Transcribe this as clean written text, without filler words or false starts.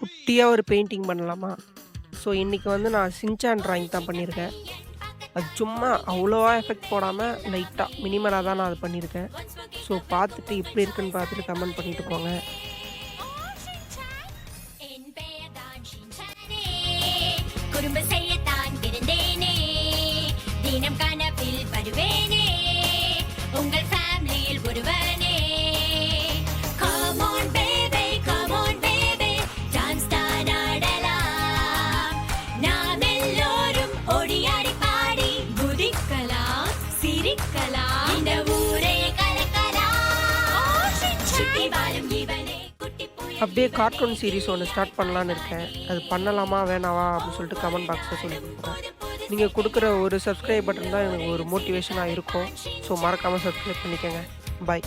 குட்டியாக ஒரு பெயிண்டிங் பண்ணலாமா? ஸோ இன்றைக்கி வந்து நான் சின்சான் ட்ராயிங் தான் பண்ணியிருக்கேன். அது சும்மா அவ்வளோவா எஃபெக்ட் போடாமல் லைட்டாக மினிமலாக தான் நான் அது பண்ணியிருக்கேன். ஸோ பார்த்துட்டு எப்படி இருக்குன்னு பார்த்துட்டு கமெண்ட் பண்ணிட்டு போங்க. குறும்பு செய்யத்தான் பிறந்தேனே, தினம் கனவில் வருவேனே, உங்கள் ஃபேமிலியில் ஒருவனே. Come on baby, come on baby, dance தான் ஆடலாம். நாம் எல்லோரும் ஓடியாடி பாடி குதிக்கலாம், சிரிக்கலாம், இந்த ஊரே கலக்கலாம். சுத்தி வாழும் இவனே குட்டி புயல். அப்படியே கார்ட்டூன் சீரிஸ் ஒன்று ஸ்டார்ட் பண்ணலான்னு இருக்கேன். அது பண்ணலாமா வேணாவா அப்படின்னு சொல்லிட்டு கமெண்ட் பாக்ஸில் சொல்லி கொடுக்குறேன். நீங்கள் கொடுக்குற ஒரு சப்ஸ்கிரைப் பட்டன் தான் எனக்கு ஒரு மோட்டிவேஷனாக இருக்கும். ஸோ மறக்காமல் சப்ஸ்கிரைப் பண்ணிக்கோங்க. பாய்.